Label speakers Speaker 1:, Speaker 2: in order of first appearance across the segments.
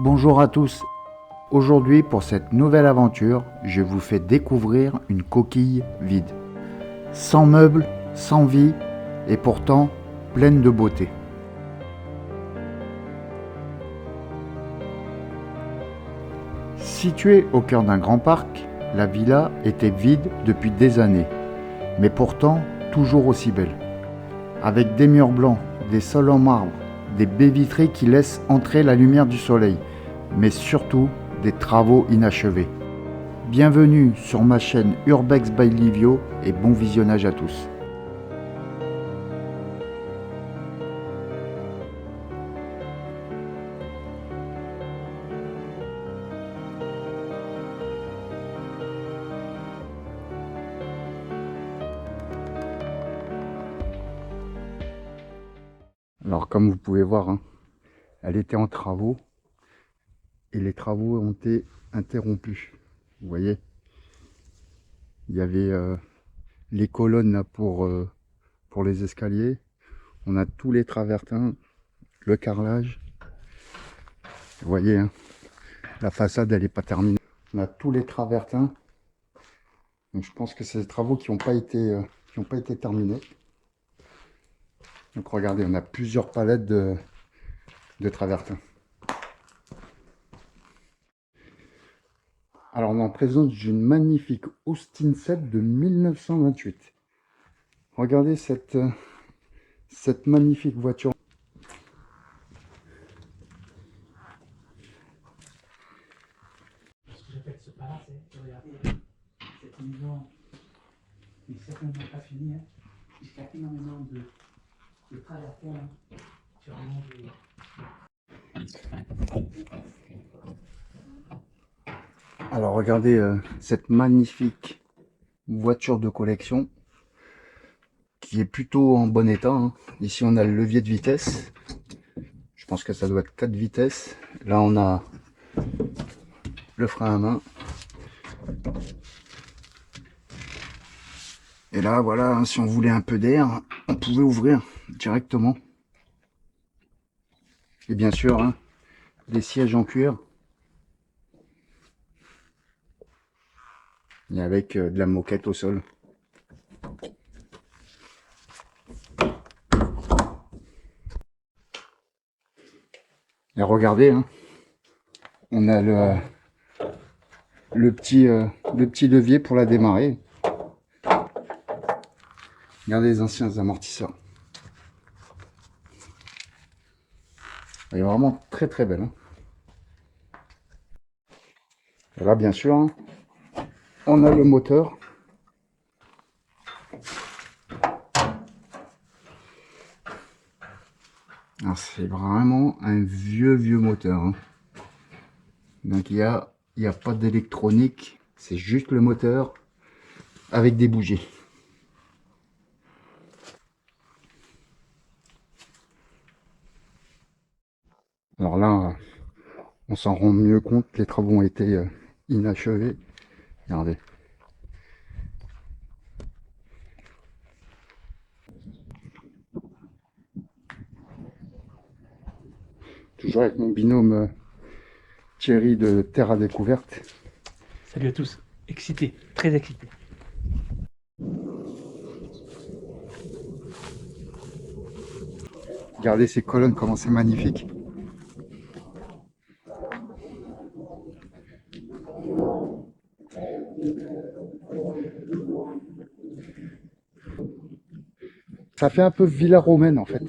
Speaker 1: Bonjour à tous. Aujourd'hui, pour cette nouvelle aventure, je vous fais découvrir une coquille vide. Sans meubles, sans vie, et pourtant pleine de beauté. Située au cœur d'un grand parc, la villa était vide depuis des années, mais pourtant toujours aussi belle. Avec des murs blancs, des sols en marbre, des baies vitrées qui laissent entrer la lumière du soleil, mais surtout des travaux inachevés. Bienvenue sur ma chaîne Urbex by Livio et bon visionnage à tous. Alors comme vous pouvez voir, elle était en travaux et les travaux ont été interrompus. Vous voyez, il y avait les colonnes là pour les escaliers. On a tous les travertins, le carrelage. Vous voyez, la façade elle n'est pas terminée. On a tous les travertins. Donc je pense que c'est des travaux qui n'ont pas été terminés. Donc regardez, on a plusieurs palettes de travertins. Alors on est en présence d'une magnifique Austin 7 de 1928. Regardez cette magnifique voiture.
Speaker 2: Ce que j'appelle ce palace, regardez, cette maison n'est certainement pas finie, puisqu'il y a énormément de travertins sur un monde.
Speaker 1: Alors regardez cette magnifique voiture de collection qui est plutôt en bon état. Ici on a le levier de vitesse. Je pense que ça doit être 4 vitesses. Là on a le frein à main. Et là voilà, si on voulait un peu d'air, on pouvait ouvrir directement. Et bien sûr, des sièges en cuir. Et avec de la moquette au sol. Et regardez, on a le petit levier pour la démarrer. Regardez les anciens amortisseurs. Elle est vraiment très très belle. Et là, bien sûr, on a le moteur. Alors c'est vraiment un vieux moteur. Donc il y a pas d'électronique, c'est juste le moteur avec des bougies. Alors là, on s'en rend mieux compte, les travaux ont été inachevés. Regardez. Toujours avec mon binôme Thierry de Terre à Découverte.
Speaker 2: Salut à tous, excité, très excité.
Speaker 1: Regardez ces colonnes, comment c'est magnifique. Ça fait un peu villa romaine en fait.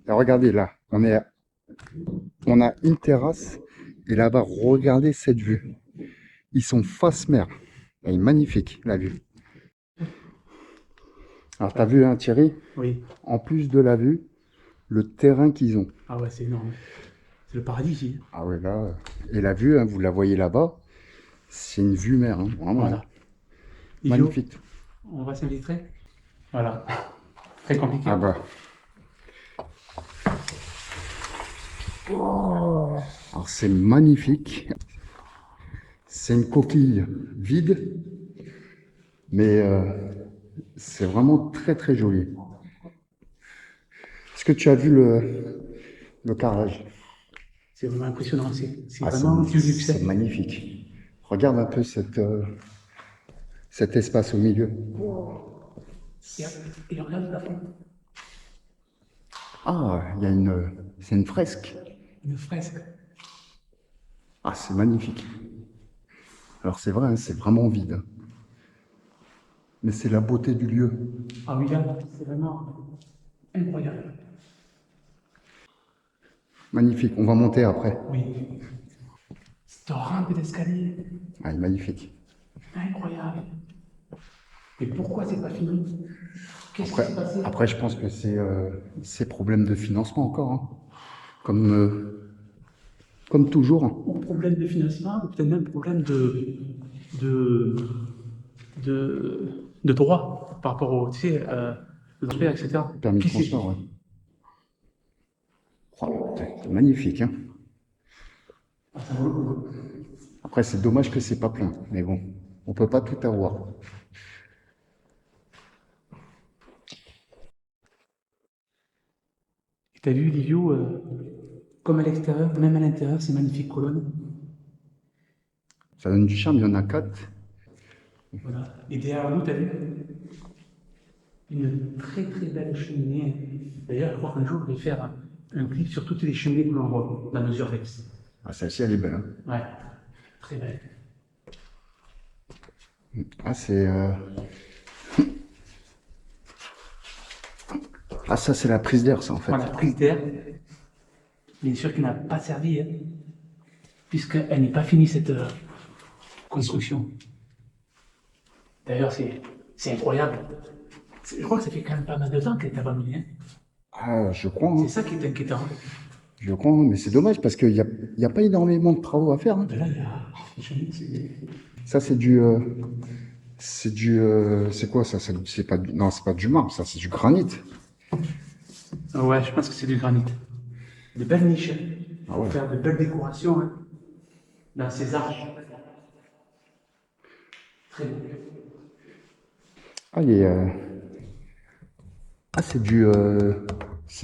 Speaker 1: Là, regardez là, on a une terrasse et là-bas, regardez cette vue. Ils sont face mer. Elle est magnifique la vue. Alors t'as vu Thierry?
Speaker 2: Oui.
Speaker 1: En plus de la vue, le terrain qu'ils ont.
Speaker 2: Ah ouais, c'est énorme. C'est le paradis ici.
Speaker 1: Ah ouais là, et la vue, vous la voyez là-bas, c'est une vue mer, vraiment.
Speaker 2: Voilà.
Speaker 1: Magnifique.
Speaker 2: On va s'illustrer. Voilà. Très compliqué.
Speaker 1: Ah bah. Oh. Alors c'est magnifique. C'est une coquille vide, mais c'est vraiment très très joli. Est-ce que tu as vu Le carrelage.
Speaker 2: C'est vraiment impressionnant. C'est
Speaker 1: Ah,
Speaker 2: vraiment du luxe.
Speaker 1: c'est magnifique. Regarde un peu cet espace au milieu.
Speaker 2: Et regarde la fond.
Speaker 1: Ah, c'est une fresque.
Speaker 2: Une fresque.
Speaker 1: Ah, c'est magnifique. Alors c'est vrai, hein, c'est vraiment vide. Mais c'est la beauté du lieu.
Speaker 2: Ah oui, là, c'est vraiment incroyable.
Speaker 1: Magnifique. On va monter après.
Speaker 2: Oui. Cette rampe d'escalier.
Speaker 1: Ah, magnifique.
Speaker 2: Incroyable. Mais pourquoi c'est pas fini? Qu'est-ce qui
Speaker 1: Après,
Speaker 2: s'est passé?
Speaker 1: après, je pense que c'est problème de financement encore, hein. Comme toujours, hein.
Speaker 2: Ou problème de financement, ou peut-être même problème de, de droit par rapport au, tu sais, aux affaires, etc.
Speaker 1: Permis de
Speaker 2: Qui sait?
Speaker 1: construire, ouais. Oh, c'est magnifique, hein.
Speaker 2: Ah, ça vaut le coup.
Speaker 1: Après, c'est dommage que c'est pas plein, mais bon, on peut pas tout avoir.
Speaker 2: Et t'as vu, Livio, comme à l'extérieur, même à l'intérieur, ces magnifiques colonnes.
Speaker 1: Ça donne du charme, il y en a 4.
Speaker 2: Voilà. Et derrière nous, t'as vu une très très belle cheminée. D'ailleurs, je crois qu'un jour, je vais faire un clip sur toutes les cheminées que l'on voit dans nos urbex.
Speaker 1: Ah, celle-ci, elle est belle, hein.
Speaker 2: Ouais, très belle.
Speaker 1: Ah, c'est... Ah, ça, c'est la prise d'air, ça, en fait.
Speaker 2: Voilà, prise d'air. Bien sûr, qui n'a pas servi, hein, puisqu'elle n'est pas finie cette construction. D'ailleurs, c'est incroyable. Je crois que ça fait quand même pas mal de temps qu'elle est abandonnée, hein.
Speaker 1: Ah, je crois, hein.
Speaker 2: C'est ça qui est inquiétant.
Speaker 1: Je crois, hein, mais c'est dommage parce qu'il y a pas énormément de travaux à faire, hein.
Speaker 2: Ben là, il y a.
Speaker 1: Ça, c'est quoi ça? C'est pas non, c'est pas du marbre, ça, c'est du granit.
Speaker 2: Ouais, je pense que c'est du granit. De belles niches, hein,
Speaker 1: Ah
Speaker 2: pour
Speaker 1: ouais.
Speaker 2: faire de belles décorations, hein, dans ces arches. Très beau.
Speaker 1: Ah, ah, c'est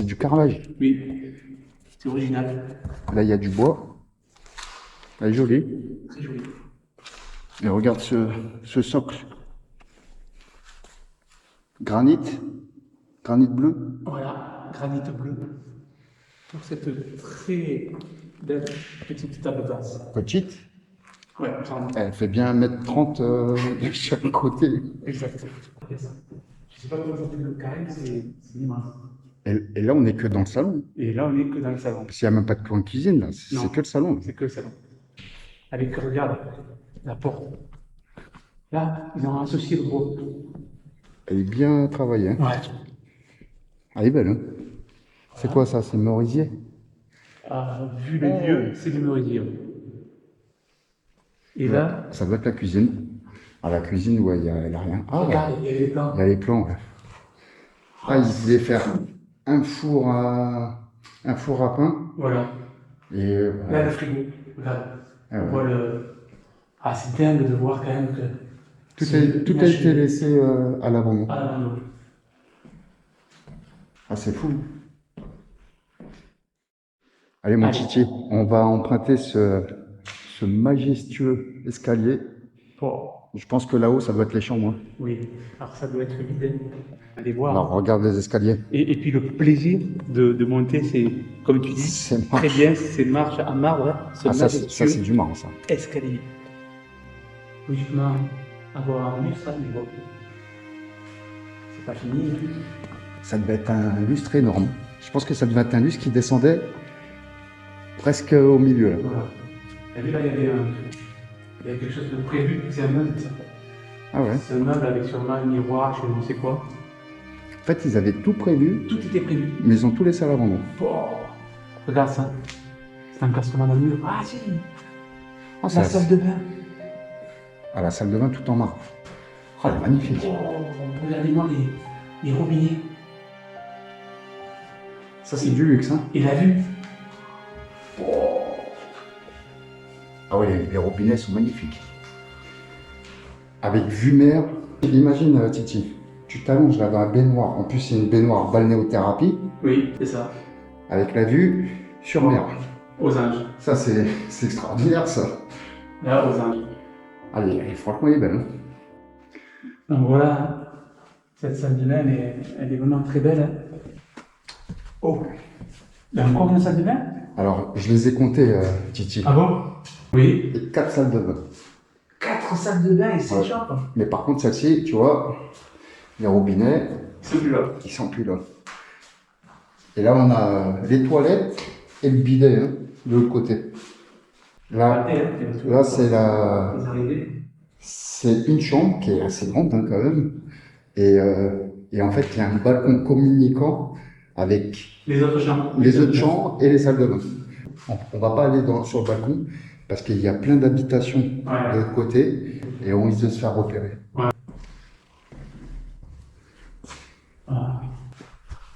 Speaker 1: du carrelage.
Speaker 2: Oui, c'est original.
Speaker 1: Là, il y a du bois. Elle est jolie.
Speaker 2: Très joli.
Speaker 1: Et regarde ce socle. Granit bleu.
Speaker 2: Voilà, granit bleu. Pour cette très belle petite table basse.
Speaker 1: Petite.
Speaker 2: Ouais, vraiment.
Speaker 1: Elle fait bien 1m30 de chaque côté.
Speaker 2: Exact. Je sais pas comment ça fait le carré, c'est immense.
Speaker 1: Et là, on n'est que dans le salon.
Speaker 2: Et là, on est que dans le salon.
Speaker 1: Parce qu'il n'y a même pas de coin cuisine, là. C'est
Speaker 2: Non.
Speaker 1: que le salon.
Speaker 2: C'est que le salon. Avec, regarde, la porte. Là, ils ont associé le gros.
Speaker 1: Elle est bien travaillée, hein.
Speaker 2: Ouais.
Speaker 1: Elle est belle, hein. C'est quoi ça? C'est merisier?
Speaker 2: Ah, vu le lieu, c'est du merisier. Et là,
Speaker 1: Ça doit être la cuisine. Ah, la cuisine, ouais, il n'y a rien. Ah,
Speaker 2: regarde, il y a les plans.
Speaker 1: il y a les plans, ouais. Ah, ils voulaient faire un four à pain.
Speaker 2: Voilà.
Speaker 1: Et
Speaker 2: Là, le frigo. Regarde.
Speaker 1: Ah
Speaker 2: On
Speaker 1: ouais.
Speaker 2: voit le. Ah, c'est dingue de voir quand même que.
Speaker 1: tout
Speaker 2: c'est
Speaker 1: a été
Speaker 2: imaginé.
Speaker 1: laissé à l'abandon.
Speaker 2: Ah, non, non.
Speaker 1: Ah, c'est fou. Allez, mon
Speaker 2: Allez.
Speaker 1: Titi, on va emprunter ce majestueux escalier.
Speaker 2: Bon,
Speaker 1: Je pense que là-haut, ça doit être les chambres, hein.
Speaker 2: oui. Alors, ça doit être vide. Allez voir.
Speaker 1: Alors, regarde les escaliers.
Speaker 2: Et puis le plaisir de monter, c'est, comme tu dis,
Speaker 1: C'est
Speaker 2: très
Speaker 1: marche.
Speaker 2: bien, c'est marche à marbre, hein, ce
Speaker 1: Ah, ça,
Speaker 2: majestueux
Speaker 1: c'est du marbre, ça.
Speaker 2: escalier. Logiquement, avoir un lustre à niveau. C'est pas fini.
Speaker 1: Ça devait être un lustre énorme. Je pense que ça devait être un lustre qui descendait presque au milieu, là.
Speaker 2: Voilà. T'as vu là, il y a quelque chose de prévu, c'est un meuble, ça.
Speaker 1: Ah ouais.
Speaker 2: C'est un meuble avec sûrement un miroir, je ne sais quoi.
Speaker 1: En fait, ils avaient tout prévu,
Speaker 2: Tout était prévu.
Speaker 1: mais ils ont tout laissé à l'abandon.
Speaker 2: Oh, regarde ça. C'est un castement dans le mur. Ah si,
Speaker 1: Ah,
Speaker 2: la salle de bain.
Speaker 1: Ah, la salle de bain tout en marbre. Ah, elle est magnifique.
Speaker 2: Oh, regardez-moi les robinets.
Speaker 1: Ça, c'est du luxe, hein.
Speaker 2: Et la vue.
Speaker 1: Ah ouais, les robinets sont magnifiques. Avec vue mer. Imagine, Titi, tu t'allonges là dans la baignoire. En plus, c'est une baignoire balnéothérapie.
Speaker 2: Oui, c'est ça.
Speaker 1: Avec la vue, sur mer.
Speaker 2: Aux anges.
Speaker 1: Ça, c'est extraordinaire, ça.
Speaker 2: Là, aux anges.
Speaker 1: Allez, franchement, elle est belle. Hein.
Speaker 2: Donc voilà, cette salle de bain, elle est vraiment très belle. Hein. Oh, il y a encore une salle de bain?
Speaker 1: Alors, je les ai comptés, Titi.
Speaker 2: Ah bon? Oui.
Speaker 1: Et 4 salles de bain.
Speaker 2: 4 salles de bain et 7
Speaker 1: Ouais.
Speaker 2: chambres.
Speaker 1: Mais par contre, celle-ci, tu vois, les robinets,
Speaker 2: C'est plus là.
Speaker 1: ils sont plus là. Et là, on a les toilettes et le bidet, hein, de l'autre côté. Là, c'est une chambre qui est assez grande, hein, quand même. Et en fait, il y a un balcon communicant avec
Speaker 2: les autres chambres.
Speaker 1: Les autres chambres et les salles de bain. On ne va pas aller sur le balcon parce qu'il y a plein d'habitations de l'autre côté et on risque de se faire repérer.
Speaker 2: Ouais.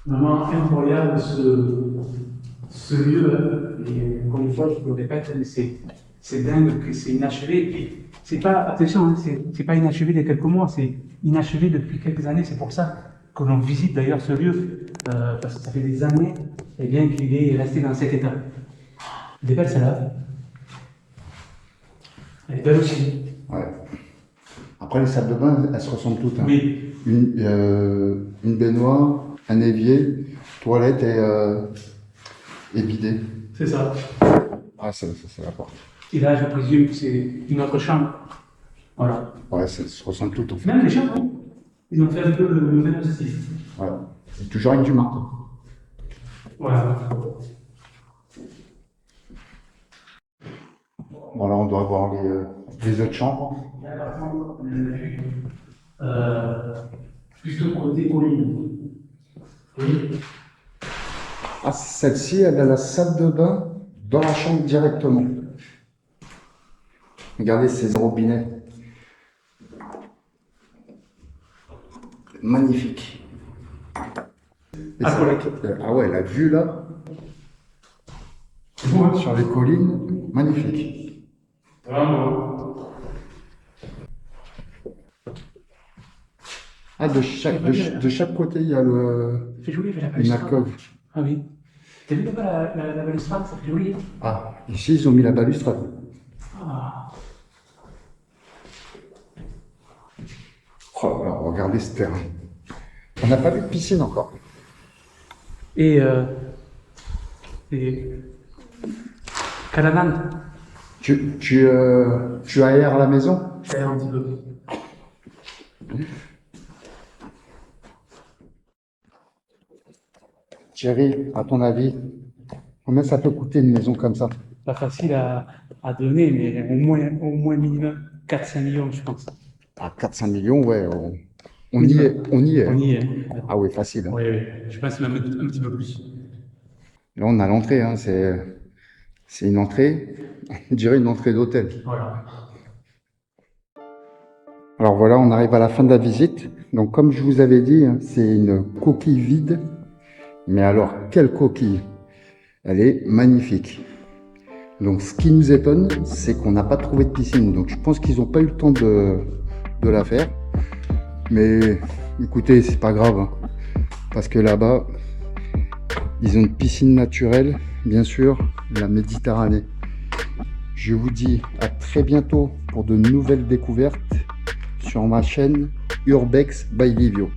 Speaker 2: Vraiment incroyable ce lieu. Et comme une fois, je le répète, c'est dingue, que c'est inachevé. Et c'est pas, attention, hein, c'est pas inachevé de quelques mois, c'est inachevé depuis quelques années. C'est pour ça que l'on visite d'ailleurs ce lieu, parce que ça fait des années qu'il est resté dans cet état. Elle est belle celle-là. Elle est belle aussi.
Speaker 1: Ouais. Après, les salles de bain, elles se ressemblent toutes. Hein.
Speaker 2: Oui.
Speaker 1: Une baignoire, un évier, toilette et bidet.
Speaker 2: C'est ça.
Speaker 1: Ah, ça c'est la porte.
Speaker 2: Et là, je présume que c'est une autre chambre. Voilà.
Speaker 1: Ouais, ça se ressemble toutes en fait.
Speaker 2: Même les chambres, hein. Ils ont fait un peu le même style.
Speaker 1: Voilà. Et toujours avec du marteau.
Speaker 2: Voilà.
Speaker 1: Bon, là, on doit voir les autres chambres.
Speaker 2: Plutôt côté colline. Oui.
Speaker 1: Ah, celle-ci, elle a la salle de bain dans la chambre directement. Regardez ces robinets. Magnifique. Et ah ouais, la vue là, sur les collines, magnifique.
Speaker 2: Vraiment.
Speaker 1: Ah, de chaque côté, il y a
Speaker 2: C'est joli, il y a la
Speaker 1: une
Speaker 2: balustrade.
Speaker 1: alcôve.
Speaker 2: Ah oui. T'as vu là-bas la balustrade, ça fait joli.
Speaker 1: Ah, ici, ils ont mis la balustrade.
Speaker 2: Ah.
Speaker 1: Oh, alors, regardez ce terrain. On n'a pas vu de piscine encore.
Speaker 2: Et Caravane.
Speaker 1: Tu aères la maison?
Speaker 2: Ça aère un petit peu.
Speaker 1: Thierry, à ton avis, combien ça peut coûter une maison comme ça?
Speaker 2: Pas facile à donner, mais au moins minimum 4-5 millions, je pense.
Speaker 1: À 400 millions, ouais, on y est.
Speaker 2: On y est.
Speaker 1: Ah oui, facile. Hein.
Speaker 2: Oui, oui. Je pense même un petit peu plus.
Speaker 1: Là, on a l'entrée, hein, c'est une entrée, on dirait une entrée d'hôtel.
Speaker 2: Voilà.
Speaker 1: Alors voilà, on arrive à la fin de la visite. Donc comme je vous avais dit, hein, c'est une coquille vide. Mais alors, quelle coquille! Elle est magnifique. Donc ce qui nous étonne, c'est qu'on n'a pas trouvé de piscine. Donc je pense qu'ils n'ont pas eu le temps de la faire. Mais écoutez, c'est pas grave. Hein, parce que là-bas, ils ont une piscine naturelle, bien sûr, la Méditerranée. Je vous dis à très bientôt pour de nouvelles découvertes sur ma chaîne Urbex by Livio.